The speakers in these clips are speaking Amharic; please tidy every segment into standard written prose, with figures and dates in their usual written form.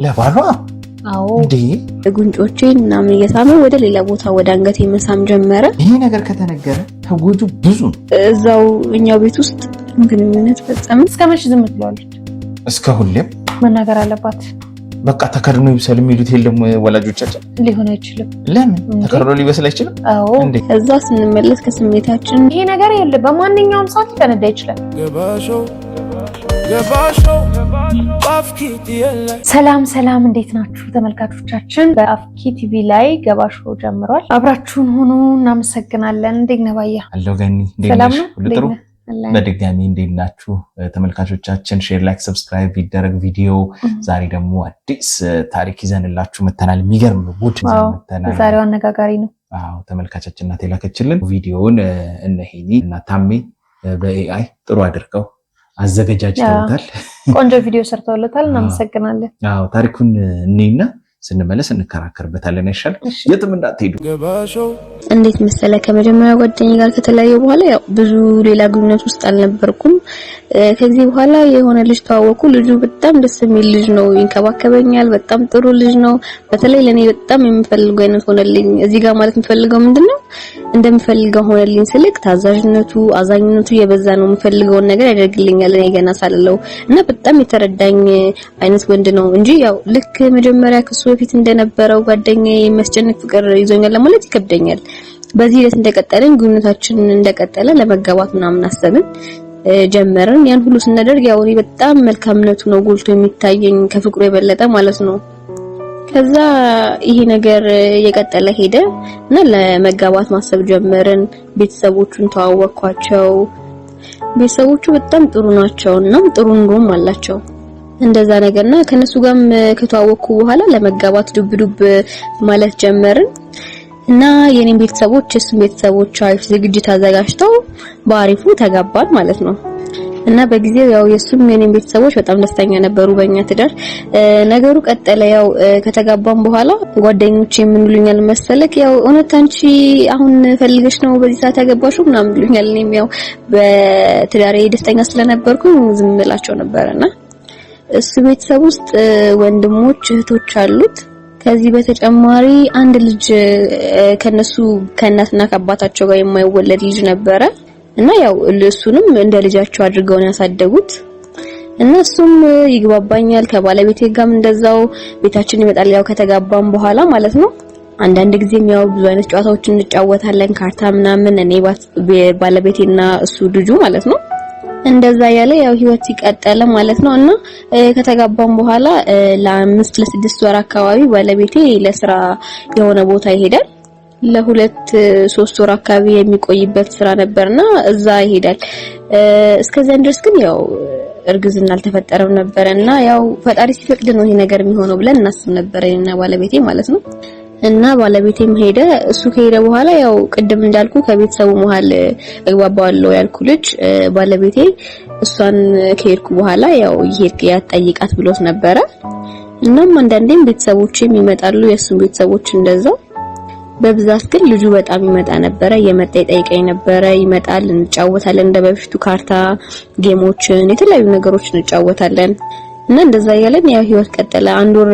ለባሏ አዎ እንዴ ጉንጮቼን ምናምን እየሳመ ወደ ሌላ ቦታ ወደ አንገቴ መሳም ጀመረ። ይሄ ነገር ከተነገረ ተጎጁ ብዙ እዛው እኛው ቤት ውስጥ ግንኙነት ፈጸመ። እስከ መቼ ዝም ትላለች? እስከ ሁሌም መናገር አለባት። በቃ ተከድኖ ይብሰል የሚሉት የለም ወላጆቻችን። ሊሆን አይችልም። ለምን ተከድኖ ሊበስል አይችልም? አዎ እዛ ስንመለስ ከስሜታችን ይሄ ነገር የለ በማንኛውም ሰዓት ሊፈነዳ ይችላል። ሰላም እንዴት ናችሁ ተመልካቾቻችን? በአፍኪ ቲቪ ላይ ገባሾ ጀምሯል። አብራችሁን ሆኖ እናመሰግናለን። እንዴት ነህ ባያ? አለው ገኒ ሰላም ነው? ጥሩ በድጋሚ እንዴት ናችሁ ተመልካቾቻችን? ሼር፣ ላይክ፣ ሰብስክራይብ ይደረግ ቪዲዮ። ዛሬ ደግሞ አዲስ ታሪክ ይዘንላችሁ መተናል። የሚገርም ጉድ ይዘን መተናል። ዛሬው አነጋጋሪ ነው። አዎ ተመልካቾቻችን እናት የላከችልን ቪዲዮውን እነ ሄኒ እና ታሜ በኤአይ ጥሩ አድርገው አዘጋጃጅተውታል። ቆንጆ ቪዲዮ ሰርተውለታል። እናመሰግናለን። አዎ ታሪኩን እኔና ስንመለስ እንከራከርበታለን። አይሻል? የትም እንዳትሄዱ። እንዴት መሰለ ከመጀመሪያ ጓደኛዬ ጋር ከተለያየ በኋላ ያው ብዙ ሌላ ግንኙነት ውስጥ አልነበርኩም። ከዚህ በኋላ የሆነ ልጅ ተዋወቁ። ልጁ በጣም ደስ የሚል ልጅ ነው፣ ይንከባከበኛል፣ በጣም ጥሩ ልጅ ነው። በተለይ ለኔ በጣም የምፈልገው አይነት ሆነልኝ። እዚህ ጋር ማለት የምፈልገው ምንድነው እንደምፈልገው ሆነልኝ ስልክ ታዛዥነቱ፣ አዛኝነቱ የበዛ ነው። የምፈልገውን ነገር ያደርግልኛል እኔ ገና ሳልለው እና በጣም የተረዳኝ አይነት ወንድ ነው እንጂ ያው ልክ መጀመሪያ ከሱ በፊት እንደነበረው ጓደኛዬ የሚያስጨንቅ ፍቅር ይዞኛል ለማለት ይከብደኛል። በዚህ ሂደት እንደቀጠልን ግንኙነታችን እንደቀጠለ ለመጋባት ምናምን አሰብን ጀመርን። ያን ሁሉ ስናደርግ ያው እኔ በጣም መልካምነቱ ነው ጎልቶ የሚታየኝ ከፍቅሩ የበለጠ ማለት ነው። ከዛ ይሄ ነገር እየቀጠለ ሄደ እና ለመጋባት ማሰብ ጀመርን። ቤተሰቦቹን ተዋወቅኳቸው። ቤተሰቦቹ በጣም ጥሩ ናቸውና ጥሩ ኑሮም አላቸው እንደዛ ነገርና ከነሱ ጋርም ከተዋወቅኩ በኋላ ለመጋባት ዱብ ማለት ጀመርን እና የኔን ቤተሰቦች የሱን ቤተሰቦች አሪፍ ዝግጅት አዘጋጅተው በአሪፉ ተጋባን ማለት ነው። እና በጊዜው ያው የሱም የኔን ቤተሰቦች በጣም ደስተኛ ነበሩ በእኛ ትዳር። ነገሩ ቀጠለ። ያው ከተጋባን በኋላ ጓደኞቼ ምን ይሉኛል መሰለክ፣ ያው እውነት አንቺ አሁን ፈልገሽ ነው በዚህ ሰዓት ያገባሽው ምናምን ይሉኛል። እኔም ያው በትዳሬ ደስተኛ ስለነበርኩ ዝም ብላቸው ነበርና እሱ ቤተሰብ ውስጥ ወንድሞች እህቶች አሉት። ከዚህ በተጨማሪ አንድ ልጅ ከነሱ ከእናትና ከአባታቸው ጋር የማይወለድ ልጅ ነበረ እና ያው እሱንም እንደ ልጃቸው አድርገው ነው ያሳደጉት። እና እሱም ይግባባኛል፣ ከባለቤቴ ጋርም እንደዛው ቤታችን ይመጣል ያው ከተጋባን በኋላ ማለት ነው። አንዳንድ ጊዜም ያው ብዙ አይነት ጨዋታዎችን እንጫወታለን፣ ካርታ ምናምን፣ እኔ ባለቤቴና እሱ ልጁ ማለት ነው። እንደዛ ያለ ያው ህይወት ይቀጥላል ማለት ነው። እና ከተጋባን በኋላ ለ5-6 ወር አካባቢ ባለቤቴ ለስራ የሆነ ቦታ ይሄዳል። ለ2-3 ወር አካባቢ የሚቆይበት ስራ ነበርና እዛ ይሄዳል። እስከዚያን ድረስ ግን ያው እርግዝና አልተፈጠረም ነበርና ያው ፈጣሪ ሲፈቅድ ነው ይሄ ነገር የሚሆነው ብለን እናስብ ነበር እና ባለቤቴ ማለት ነው። እና ባለቤቴም ሄደ። እሱ ከሄደ በኋላ ያው ቅድም እንዳልኩ ከቤተሰቡ መሃል እግባባዋለሁ ያልኩ ልጅ ባለቤቴ እሷን ከሄድኩ በኋላ ያው ይሄድ ያጠይቃት ብሎት ነበረ። እናም አንዳንዴም ቤተሰቦቼም ይመጣሉ የሱን ቤተሰቦች እንደዛው። በብዛት ግን ልጁ በጣም ይመጣ ነበረ፣ የመጣ ይጠይቀኝ ነበረ። ይመጣል፣ እንጫወታለን፣ እንደበፊቱ ካርታ፣ ጌሞችን፣ የተለያዩ ነገሮችን እንጫወታለን። እና እንደዛ ያለን ያው ህይወት ቀጠለ። አንድ ወር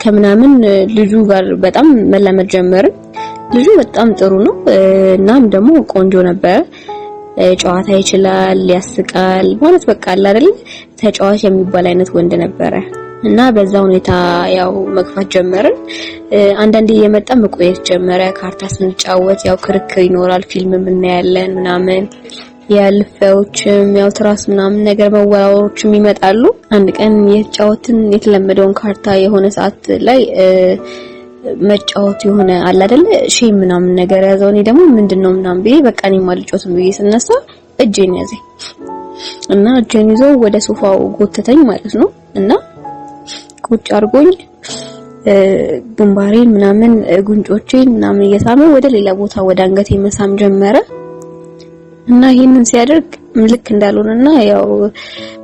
ከምናምን ልጁ ጋር በጣም መላመድ ጀመርን። ልጁ በጣም ጥሩ ነው እናም ደግሞ ቆንጆ ነበር። ጨዋታ ይችላል፣ ያስቃል ማለት በቃ አለ አይደል ተጫዋች የሚባል አይነት ወንድ ነበረ። እና በዛ ሁኔታ ያው መግፋት ጀመርን። አንዳንዴ እየመጣ መቆየት ጀመረ። ካርታ ስንጫወት ያው ክርክር ይኖራል፣ ፊልም እናያለን ምናምን ያልፈውችም ያው ትራስ ምናምን ነገር መወራወሮችም ይመጣሉ። አንድ ቀን የተጫወትን የተለመደውን ካርታ የሆነ ሰዓት ላይ መጫወት የሆነ አለ አይደል ሼም ምናምን ነገር ያዘው። እኔ ደግሞ ምንድነው ምናምን ብዬ በቃ እኔ ማልጫወትም ብዬ ስነሳ እጄን ያዘኝ እና እጄን ይዞ ወደ ሶፋው ጎተተኝ ማለት ነው። እና ቁጭ አድርጎኝ ግንባሬን ምናምን ጉንጮቼን ምናምን እየሳመ ወደ ሌላ ቦታ ወደ አንገቴ መሳም ጀመረ። እና ይሄንን ሲያደርግ ልክ እንዳልሆነና ያው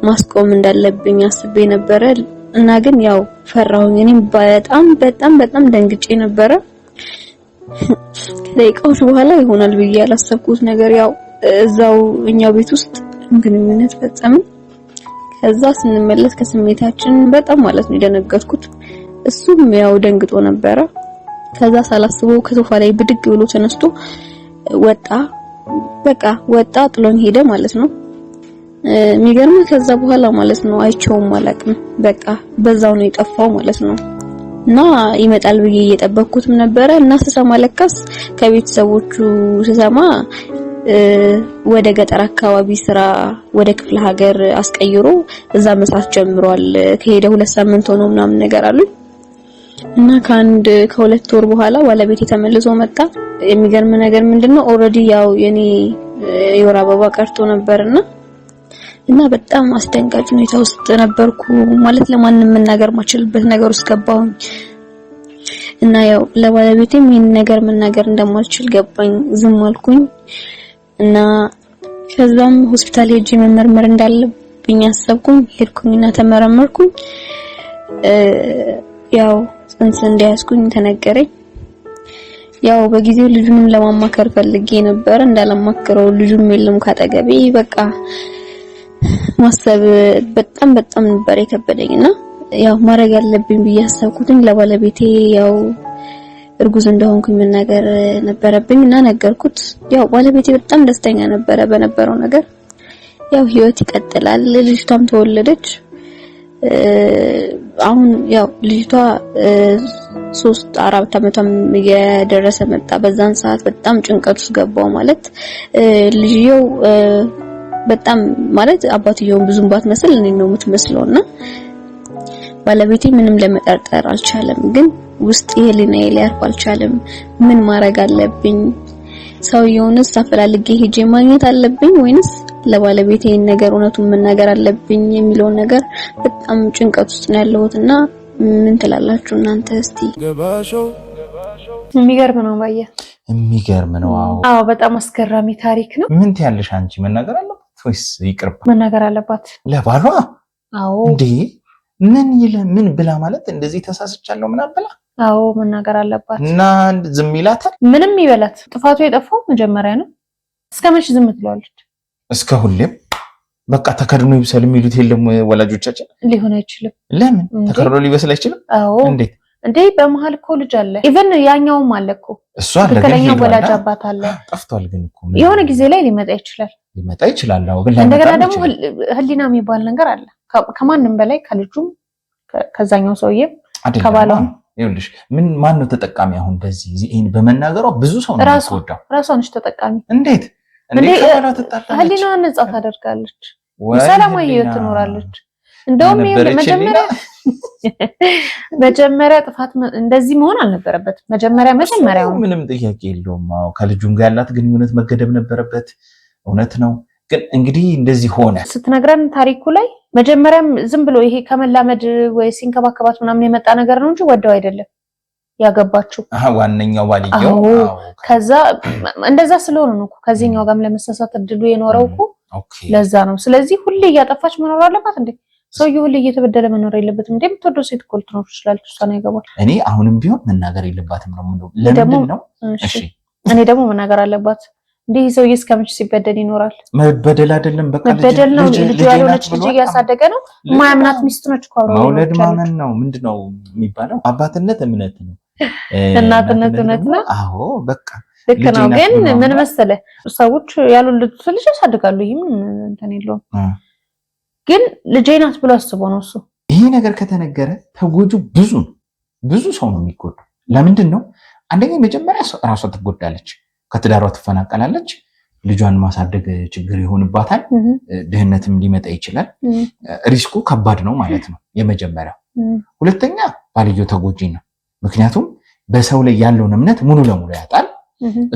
ማስቆም እንዳለብኝ አስቤ ነበረ። እና ግን ያው ፈራሁኝ። እኔም በጣም ደንግጬ ነበረ። ከደቂቃዎች በኋላ ይሆናል ብዬ ያላሰብኩት ነገር ያው እዛው እኛው ቤት ውስጥ ግንኙነት ፈጸምን። ከዛ ስንመለስ ከስሜታችን በጣም ማለት ነው የደነገጥኩት። እሱም ያው ደንግጦ ነበረ። ከዛ ሳላስበው ከሶፋ ላይ ብድግ ብሎ ተነስቶ ወጣ። በቃ ወጣ ጥሎኝ ሄደ ማለት ነው። የሚገርም ከዛ በኋላ ማለት ነው አይቼውም አላውቅም። በቃ በዛው ነው የጠፋው ማለት ነው። እና ይመጣል ብዬ እየጠበቅኩትም ነበረ እና ስሰማ ለካስ ከቤተሰቦቹ ስሰማ ወደ ገጠር አካባቢ ስራ ወደ ክፍለ ሀገር አስቀይሮ እዛ መስራት ጀምሯል። ከሄደ 2 ሳምንት ሆኖ ምናምን ነገር አሉ እና ከሁለት ወር በኋላ ባለቤቴ ተመልሶ መጣ። የሚገርም ነገር ምንድነው ኦሬዲ ያው የኔ የወር አበባ ቀርቶ ነበርና እና በጣም አስደንጋጭ ሁኔታ ውስጥ ነበርኩ ማለት ለማንም መናገር ማችልበት ነገር ውስጥ ገባሁኝ። እና ያው ለባለቤቴም ይሄን ነገር መናገር እንደማልችል ገባኝ። ዝም አልኩኝ እና ከዛም ሆስፒታል ሄጄ መመርመር እንዳለብኝ አሰብኩኝ። ሄድኩኝና ተመረመርኩኝ። ያው ጽንስ እንደያዝኩኝ ተነገረኝ። ያው በጊዜው ልጁንም ለማማከር ፈልጌ ነበር እንዳላማከረው ልጁም የለም ካጠገቤ። በቃ ማሰብ በጣም ነበር የከበደኝና ያው ማድረግ ያለብኝ ብዬ አሰብኩኝ። ለባለቤቴ ያው እርጉዝ እንደሆንኩኝ መናገር ነበረብኝ እና ነገርኩት። ያው ባለቤቴ በጣም ደስተኛ ነበረ በነበረው ነገር። ያው ህይወት ይቀጥላል። ልጅቷም ተወለደች። አሁን ያው ልጅቷ 3-4 አመቷም እየደረሰ መጣ። በዛን ሰዓት በጣም ጭንቀት ውስጥ ገባው ማለት ልጅየው በጣም ማለት አባትየውን ብዙም ባትመስል እኔ ነው የምትመስለውና ባለቤቴ ምንም ለመጠርጠር አልቻለም። ግን ውስጥ የህሊናዬ ሊያርፍ አልቻለም። ምን ማድረግ አለብኝ? ሰውየውንስ አፈላልጌ ሄጄ ማግኘት አለብኝ ወይንስ ለባለቤቴ ነገር እውነቱን መናገር አለብኝ የሚለውን ነገር በጣም ጭንቀት ውስጥ ነው ያለሁትና ምን ትላላችሁ እናንተ? እስቲ የሚገርም ነው ባየ የሚገርም ነው። አዎ በጣም አስገራሚ ታሪክ ነው። ምን ትያለሽ አንቺ? መናገር አለባት ወይስ ይቅርባ? መናገር አለባት ለባሏ። አዎ እንዴ ምን ብላ ማለት እንደዚህ ተሳስቻለሁ ምናምን ብላ? አዎ መናገር አለባት። እና ዝም ይላታል? ምንም ይበላት። ጥፋቱ የጠፋው መጀመሪያ ነው። እስከመቼ ዝም ትለዋለች? እስከ ሁሌም በቃ ተከድኖ ይብሰል የሚሉት የለም ወላጆቻችን? ሊሆን አይችልም። ለምን ተከድኖ ሊበስል አይችልም? አዎ እንዴ በመሀል እኮ ልጅ አለ። ኢቭን ያኛውም አለ እኮ እሱ አለ። ትክክለኛው ወላጅ አባት አለ። ጠፍቷል ግን እኮ የሆነ ጊዜ ላይ ሊመጣ ይችላል። አዎ ግን እንደገና ደግሞ ህሊና የሚባል ነገር አለ። ከማንም በላይ ከልጁም ከዛኛው ሰውዬም ከባሏም። ይኸውልሽ ማን ነው ተጠቃሚ? አሁን በዚህ ይሄን በመናገሯ ብዙ ሰው ነው የሚጎዳው። ራሷ ነች ተጠቃሚ። እንዴት ህሊናዋን ነጻ ታደርጋለች። ሰላማዊ ህይወት ትኖራለች። እንደውም መጀመሪያ ጥፋት እንደዚህ መሆን አልነበረበትም። መጀመሪያ ምንም ጥያቄ የለውም። ከልጁም ጋር ያላት ግንኙነት መገደብ ነበረበት። እውነት ነው። ግን እንግዲህ እንደዚህ ሆነ ስትነግረን ታሪኩ ላይ መጀመሪያም ዝም ብሎ ይሄ ከመላመድ ወይ ሲንከባከባት ምናምን የመጣ ነገር ነው እንጂ ወደው አይደለም ያገባችው። ዋነኛው ባልየው ከዛ እንደዛ ስለሆነ ነው እኮ ከዚህኛው ጋርም ለመሳሳት እድሉ የኖረው እኮ ለዛ ነው። ስለዚህ ሁሌ እያጠፋች መኖር አለባት እንዴ? ሰውዬው ሁሌ እየተበደለ መኖር የለበትም እንዴ? የምትወደው ሴት እኮ ልትኖር ትችላለች። እሷ ነው ያገባል። እኔ አሁንም ቢሆን መናገር የለባትም ነው የምለው። ለምንድን ነው? እሺ እኔ ደግሞ መናገር አለባት እንዴ? ሰውዬ እስከመቼ ሲበደል ይኖራል? መበደል አይደለም በቃ መበደል ነው። ልጅ ያልሆነች ልጅ እያሳደገ ነው። ማያምናት ሚስት ነች እኮ አብረው መውለድ ማመን ነው። ምንድነው የሚባለው? አባትነት እምነት ነው፣ እናትነት እምነት ነው። አዎ በቃ ልክ ነው። ግን ምን መሰለህ ሰዎች ያልወለዱት ልጅ ያሳድጋሉ። ይሄም እንትን የለውም። ግን ልጄ ናት ብሎ አስቦ ነው እሱ። ይሄ ነገር ከተነገረ ተጎጁ ብዙ ሰው ነው የሚጎዳው። ለምንድን ነው? አንደኛ መጀመሪያ ራሷ ትጎዳለች፣ ከትዳሯ ትፈናቀላለች፣ ልጇን ማሳደግ ችግር ይሆንባታል፣ ድህነትም ሊመጣ ይችላል። ሪስኩ ከባድ ነው ማለት ነው የመጀመሪያው። ሁለተኛ ባልየው ተጎጂ ነው። ምክንያቱም በሰው ላይ ያለውን እምነት ሙሉ ለሙሉ ያጣል።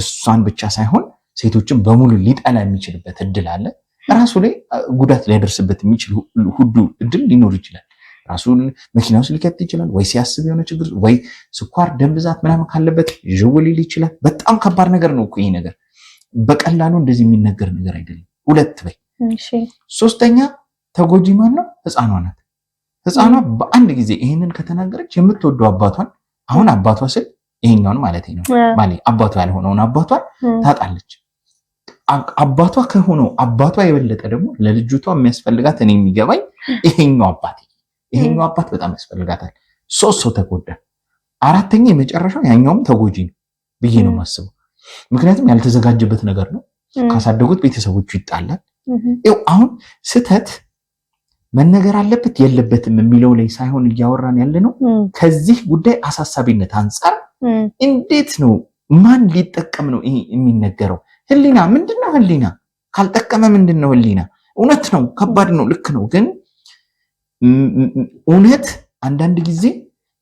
እሷን ብቻ ሳይሆን ሴቶችን በሙሉ ሊጠላ የሚችልበት እድል አለ። ራሱ ላይ ጉዳት ሊያደርስበት የሚችል ሁሉ እድል ሊኖር ይችላል። ራሱን መኪና ውስጥ ሊከት ይችላል፣ ወይ ሲያስብ የሆነ ችግር ወይ ስኳር፣ ደም ብዛት ምናምን ካለበት ዥው ሊል ይችላል። በጣም ከባድ ነገር ነው እኮ ይሄ ነገር። በቀላሉ እንደዚህ የሚነገር ነገር አይደለም። ሁለት በይ። ሶስተኛ ተጎጂ ማን ነው? ህፃኗ ናት። ህፃኗ በአንድ ጊዜ ይሄንን ከተናገረች የምትወደው አባቷን፣ አሁን አባቷ ስል ይሄኛውን ማለት ነው ማለት አባቷ ያልሆነውን አባቷን ታጣለች። አባቷ ከሆነው አባቷ የበለጠ ደግሞ ለልጅቷ የሚያስፈልጋት እኔ የሚገባኝ ይሄኛው አባት በጣም ያስፈልጋታል። 3 ሰው ተጎዳ፣ 4ኛ የመጨረሻው ያኛውም ተጎጂ ነው ብዬ ነው የማስበው። ምክንያቱም ያልተዘጋጀበት ነገር ነው። ካሳደጉት ቤተሰቦቹ ይጣላል። አሁን ስህተት መነገር አለበት የለበትም የሚለው ላይ ሳይሆን እያወራን ያለ ነው። ከዚህ ጉዳይ አሳሳቢነት አንጻር እንዴት ነው ማን ሊጠቀም ነው ይሄ የሚነገረው? ህሊና ምንድነው? ህሊና ካልጠቀመ ምንድነው ህሊና? እውነት ነው፣ ከባድ ነው፣ ልክ ነው። ግን እውነት አንዳንድ ጊዜ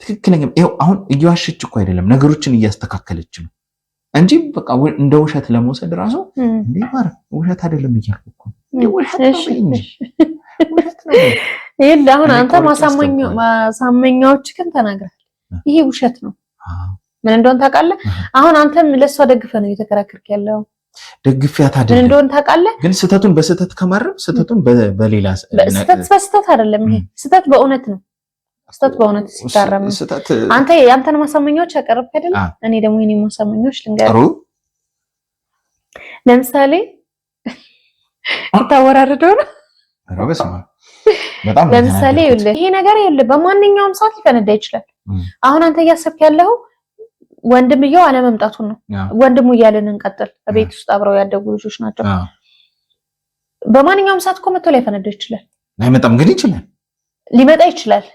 ትክክለኛ አሁን እየዋሸች እኮ አይደለም፣ ነገሮችን እያስተካከለች ነው እንጂ በቃ እንደ ውሸት ለመውሰድ ራሱ እንዴ ማር ውሸት አይደለም እያልኩ እኮ ውሸት ነው። ይሄ አሁን አንተ ማሳመኛዎች ግን ተናግራል። ይሄ ውሸት ነው። ምን እንደሆነ ታውቃለህ? አሁን አንተም ለሷ ደግፈህ ነው እየተከራከርክ ያለው። ደግፊያት አይደለም ምን እንደሆነ ታውቃለህ? ግን ስህተቱን በስህተት ከማረም ስህተቱን በሌላ ስህተት በስህተት አይደለም። ይሄ ስህተት በእውነት ነው። ስህተት በእውነት ሲታረም አንተ ያንተን ማሳመኛዎች ያቀርብክ አይደል? እኔ ደግሞ የኔ ማሳመኛዎች ልንገርህ። ለምሳሌ ታወራረደው ነው በጣም ለምሳሌ ይሄ ነገር በማንኛውም ሰዓት ሊፈነዳ ይችላል። አሁን አንተ እያሰብክ ያለው ወንድምየው አለመምጣቱን ነው። ወንድሙ እያለን እንቀጥል። በቤት ውስጥ አብረው ያደጉ ልጆች ናቸው። በማንኛውም ሰዓት እኮ መጥቶ ሊፈነዳ ይችላል። አይመጣም ግን ይችላል፣ ሊመጣ ይችላል።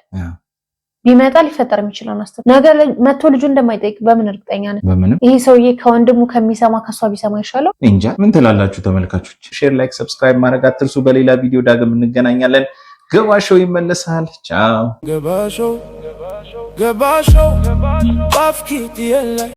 ቢመጣ ሊፈጠር የሚችለው ነገር መጥቶ ልጁ እንደማይጠይቅ በምን እርግጠኛ ነህ? ይሄ ሰውዬ ከወንድሙ ከሚሰማ ከሷ ቢሰማ ይሻለው እንጃ። ምን ትላላችሁ ተመልካቾች? ሼር፣ ላይክ፣ ሰብስክራይብ ማድረግ አትርሱ። በሌላ ቪዲዮ ዳግም እንገናኛለን። ገባሾው ይመለሳል። ቻው። ገባሾው ባፍኪት የለ